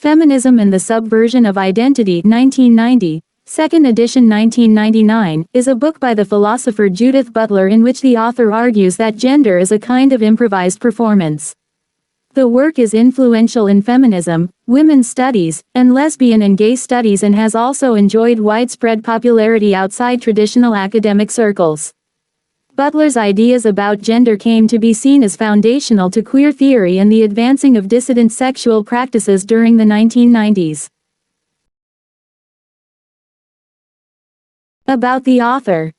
Feminism and the Subversion of Identity 1990, 2nd edition 1999, is a book by the philosopher Judith Butler in which the author argues that gender is a kind of improvised performance. The work is influential in feminism, women's studies, and lesbian and gay studies and has also enjoyed widespread popularity outside traditional academic circles. Butler's ideas about gender came to be seen as foundational to queer theory and the advancing of dissident sexual practices during the 1990s. About the author.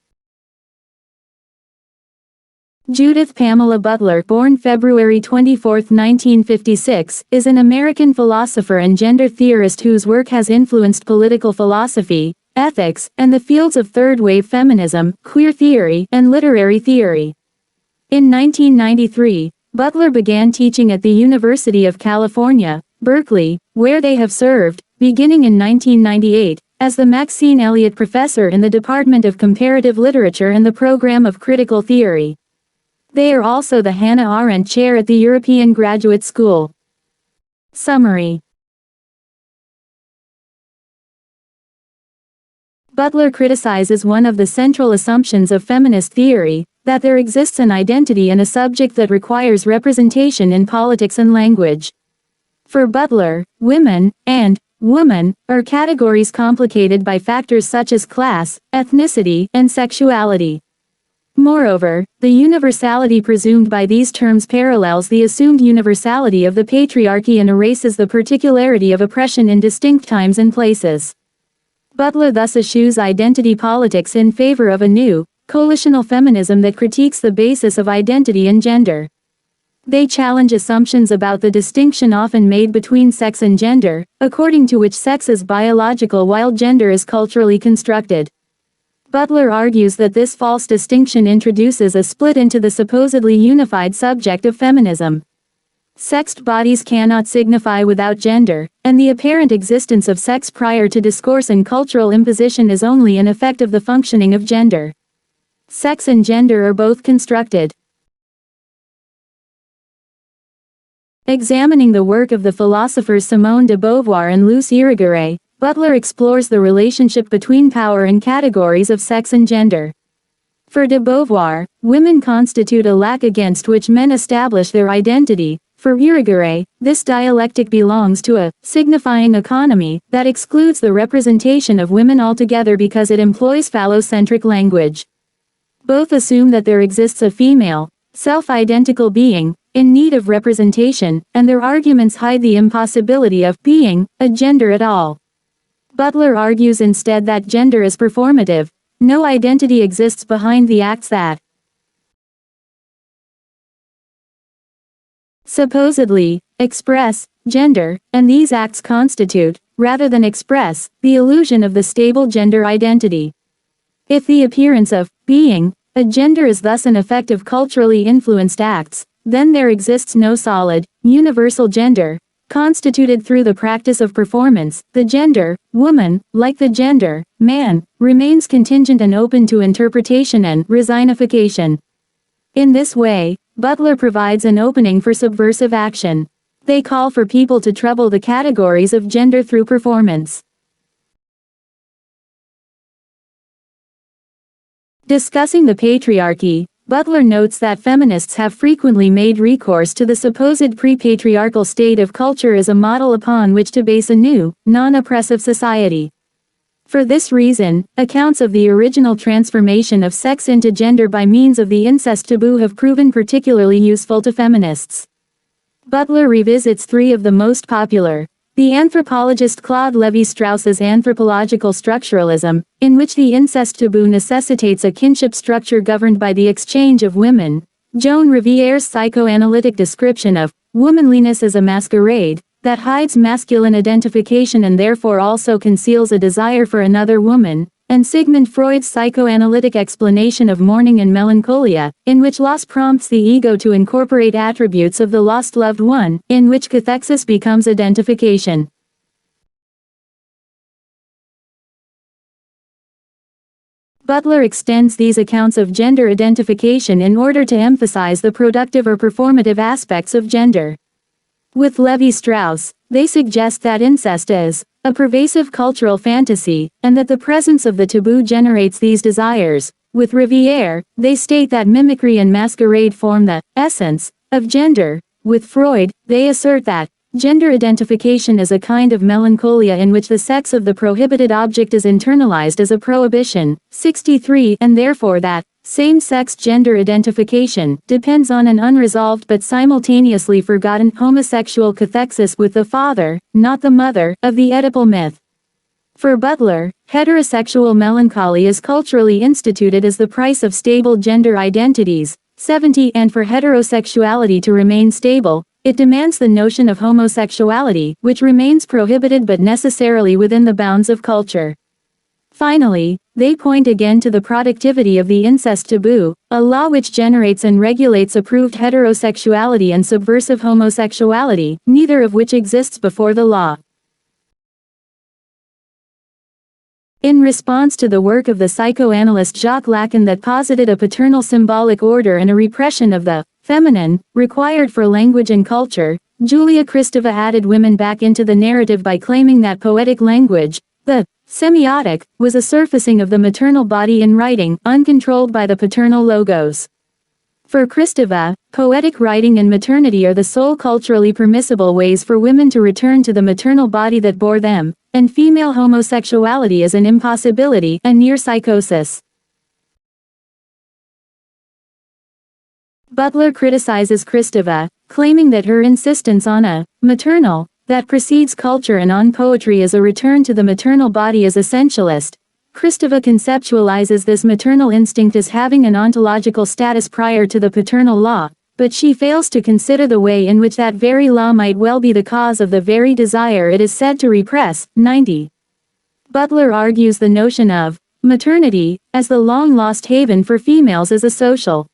Judith Pamela Butler, born February 24, 1956, is an American philosopher and gender theorist whose work has influenced political philosophy, ethics, and the fields of third-wave feminism, queer theory, and literary theory. In 1993, Butler began teaching at the University of California, Berkeley, where they have served, beginning in 1998, as the Maxine Elliott Professor in the Department of Comparative Literature and the Program of Critical Theory. They are also the Hannah Arendt Chair at the European Graduate School. Summary. Butler criticizes one of the central assumptions of feminist theory, that there exists an identity and a subject that requires representation in politics and language. For Butler, women, and woman, are categories complicated by factors such as class, ethnicity, and sexuality. Moreover, the universality presumed by these terms parallels the assumed universality of the patriarchy and erases the particularity of oppression in distinct times and places. Butler thus eschews identity politics in favor of a new, coalitional feminism that critiques the basis of identity and gender. They challenge assumptions about the distinction often made between sex and gender, according to which sex is biological while gender is culturally constructed. Butler argues that this false distinction introduces a split into the supposedly unified subject of feminism. Sexed bodies cannot signify without gender, and the apparent existence of sex prior to discourse and cultural imposition is only an effect of the functioning of gender. Sex and gender are both constructed. Examining the work of the philosophers Simone de Beauvoir and Luce Irigaray, Butler explores the relationship between power and categories of sex and gender. For de Beauvoir, women constitute a lack against which men establish their identity. For Irigaray, this dialectic belongs to a signifying economy that excludes the representation of women altogether because it employs phallocentric language. Both assume that there exists a female, self-identical being, in need of representation, and their arguments hide the impossibility of being a gender at all. Butler argues instead that gender is performative, no identity exists behind the acts that supposedly express gender, and these acts constitute, rather than express, the illusion of the stable gender identity. If the appearance of being a gender is thus an effect of culturally influenced acts, then there exists no solid, universal gender, constituted through the practice of performance. The gender, woman, like the gender, man, remains contingent and open to interpretation and resignification. In this way, Butler provides an opening for subversive action. They call for people to trouble the categories of gender through performance. Discussing the patriarchy, Butler notes that feminists have frequently made recourse to the supposed pre-patriarchal state of culture as a model upon which to base a new, non-oppressive society. For this reason, accounts of the original transformation of sex into gender by means of the incest taboo have proven particularly useful to feminists. Butler revisits three of the most popular. The anthropologist Claude Lévi-Strauss's anthropological structuralism, in which the incest taboo necessitates a kinship structure governed by the exchange of women. Joan Riviere's psychoanalytic description of womanliness as a masquerade that hides masculine identification and therefore also conceals a desire for another woman. And Sigmund Freud's psychoanalytic explanation of mourning and melancholia, in which loss prompts the ego to incorporate attributes of the lost loved one, in which cathexis becomes identification. Butler extends these accounts of gender identification in order to emphasize the productive or performative aspects of gender. With Lévi-Strauss, They suggest that incest is a pervasive cultural fantasy, and that the presence of the taboo generates these desires. With Riviere, they state that mimicry and masquerade form the essence of gender. With Freud, they assert that gender identification is a kind of melancholia in which the sex of the prohibited object is internalized as a prohibition. 63, and therefore that same-sex gender identification depends on an unresolved but simultaneously forgotten homosexual cathexis with the father, not the mother, of the Oedipal myth. For Butler, heterosexual melancholy is culturally instituted as the price of stable gender identities. 70, and for heterosexuality to remain stable, it demands the notion of homosexuality, which remains prohibited but necessarily within the bounds of culture. Finally, they point again to the productivity of the incest taboo, a law which generates and regulates approved heterosexuality and subversive homosexuality, neither of which exists before the law. In response to the work of the psychoanalyst Jacques Lacan that posited a paternal symbolic order and a repression of the feminine, required for language and culture, Julia Kristeva added women back into the narrative by claiming that poetic language, the semiotic, was a surfacing of the maternal body in writing, uncontrolled by the paternal logos. For Kristeva, poetic writing and maternity are the sole culturally permissible ways for women to return to the maternal body that bore them, and female homosexuality is an impossibility, a near psychosis. Butler criticizes Kristeva, claiming that her insistence on a maternal that precedes culture and on poetry as a return to the maternal body is essentialist. Kristeva conceptualizes this maternal instinct as having an ontological status prior to the paternal law, but she fails to consider the way in which that very law might well be the cause of the very desire it is said to repress. 90. Butler argues the notion of maternity as the long-lost haven for females is a social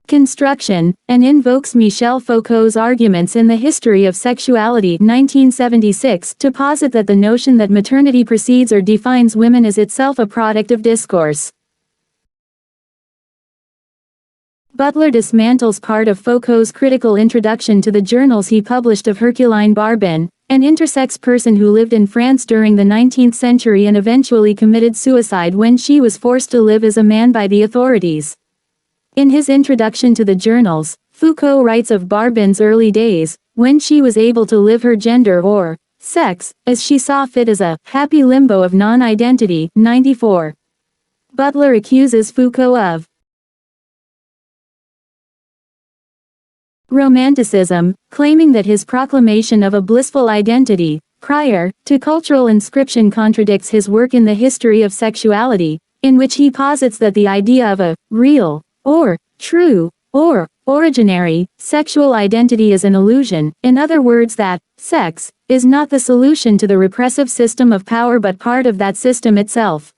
construction, and invokes Michel Foucault's arguments in The History of Sexuality 1976 to posit that the notion that maternity precedes or defines women is itself a product of discourse. Butler dismantles part of Foucault's critical introduction to the journals he published of Herculine Barbin, an intersex person who lived in France during the 19th century and eventually committed suicide when she was forced to live as a man by the authorities. In his introduction to the journals, Foucault writes of Barbin's early days, when she was able to live her gender or sex, as she saw fit as a happy limbo of non-identity. 94. Butler accuses Foucault of romanticism, claiming that his proclamation of a blissful identity, prior to cultural inscription contradicts his work in The History of Sexuality, in which he posits that the idea of a real, or true, or originary, sexual identity is an illusion, in other words that sex is not the solution to the repressive system of power but part of that system itself.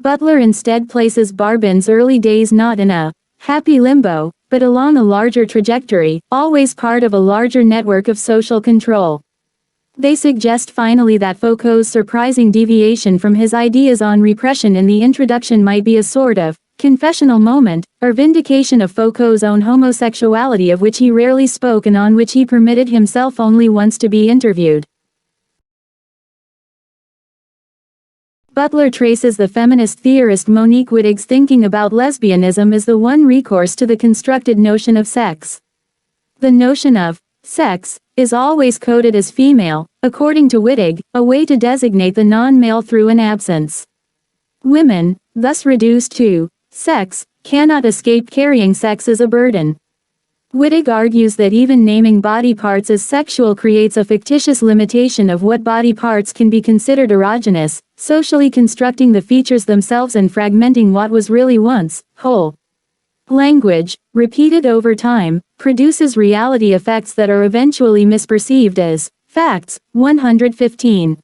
Butler instead places Barbin's early days not in a happy limbo, but along a larger trajectory, always part of a larger network of social control. They suggest finally that Foucault's surprising deviation from his ideas on repression in the introduction might be a sort of confessional moment, or vindication of Foucault's own homosexuality of which he rarely spoke and on which he permitted himself only once to be interviewed. Butler traces the feminist theorist Monique Wittig's thinking about lesbianism as the one recourse to the constructed notion of sex. The notion of sex is always coded as female, according to Wittig, a way to designate the non-male through an absence. Women, thus reduced to sex, cannot escape carrying sex as a burden. Wittig argues that even naming body parts as sexual creates a fictitious limitation of what body parts can be considered erogenous, socially constructing the features themselves and fragmenting what was really once whole. Language, repeated over time, produces reality effects that are eventually misperceived as facts. 115.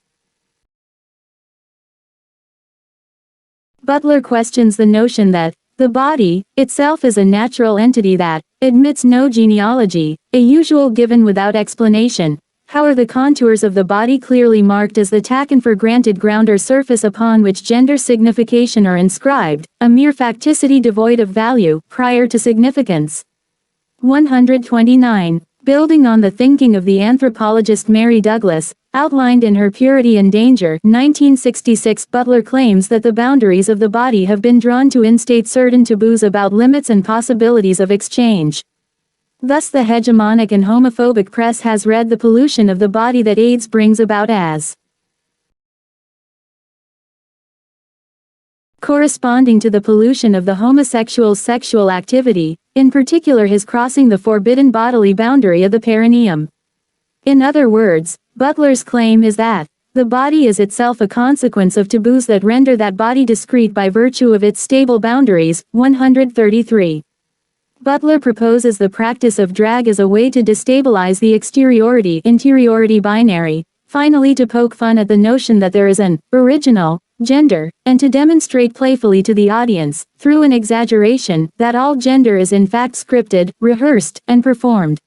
Butler questions the notion that the body itself is a natural entity that admits no genealogy, a usual given without explanation. How are the contours of the body clearly marked as the taken for granted ground or surface upon which gender signification are inscribed, a mere facticity devoid of value, prior to significance? 129. Building on the thinking of the anthropologist Mary Douglas, outlined in her Purity and Danger, 1966, Butler claims that the boundaries of the body have been drawn to instate certain taboos about limits and possibilities of exchange. Thus the hegemonic and homophobic press has read the pollution of the body that AIDS brings about as corresponding to the pollution of the homosexual's sexual activity, in particular his crossing the forbidden bodily boundary of the perineum. In other words, Butler's claim is that the body is itself a consequence of taboos that render that body discrete by virtue of its stable boundaries. 133. Butler proposes the practice of drag as a way to destabilize the exteriority-interiority binary, finally to poke fun at the notion that there is an original gender, and to demonstrate playfully to the audience, through an exaggeration, that all gender is in fact scripted, rehearsed, and performed.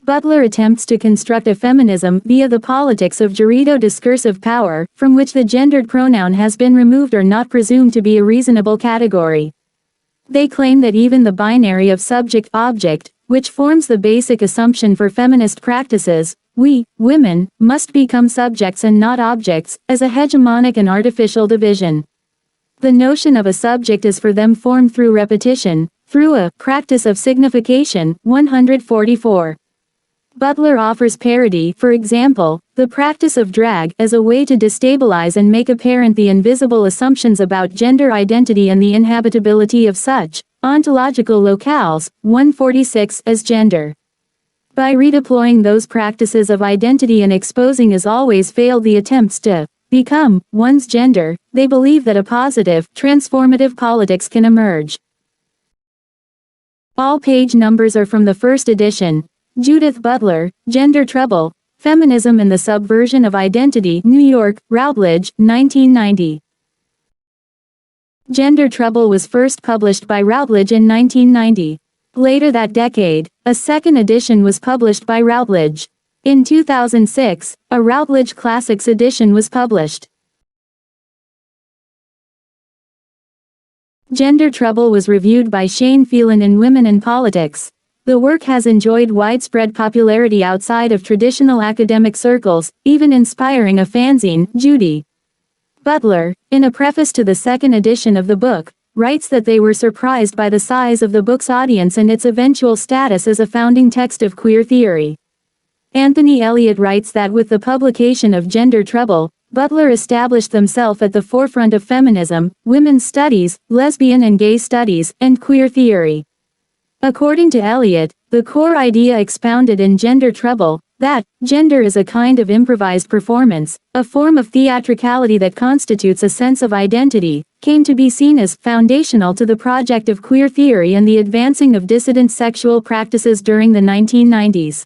Butler attempts to construct a feminism via the politics of jurido-discursive power, from which the gendered pronoun has been removed or not presumed to be a reasonable category. They claim that even the binary of subject-object, which forms the basic assumption for feminist practices, we, women, must become subjects and not objects, as a hegemonic and artificial division. The notion of a subject is for them formed through repetition, through a practice of signification. 144. Butler offers parody, for example, the practice of drag, as a way to destabilize and make apparent the invisible assumptions about gender identity and the inhabitability of such ontological locales. 146 as gender. By redeploying those practices of identity and exposing as always failed the attempts to become one's gender, they believe that a positive, transformative politics can emerge. All page numbers are from the first edition. Judith Butler, Gender Trouble, Feminism and the Subversion of Identity, New York, Routledge, 1990. Gender Trouble was first published by Routledge in 1990. Later that decade, a second edition was published by Routledge. In 2006, a Routledge Classics edition was published. Gender Trouble was reviewed by Shane Phelan in Women in Politics. The work has enjoyed widespread popularity outside of traditional academic circles, even inspiring a fanzine, Judy. Butler, in a preface to the second edition of the book, writes that they were surprised by the size of the book's audience and its eventual status as a founding text of queer theory. Anthony Elliott writes that with the publication of Gender Trouble, Butler established themselves at the forefront of feminism, women's studies, lesbian and gay studies, and queer theory. According to Elliott, the core idea expounded in Gender Trouble, that gender is a kind of improvised performance, a form of theatricality that constitutes a sense of identity, came to be seen as foundational to the project of queer theory and the advancing of dissident sexual practices during the 1990s.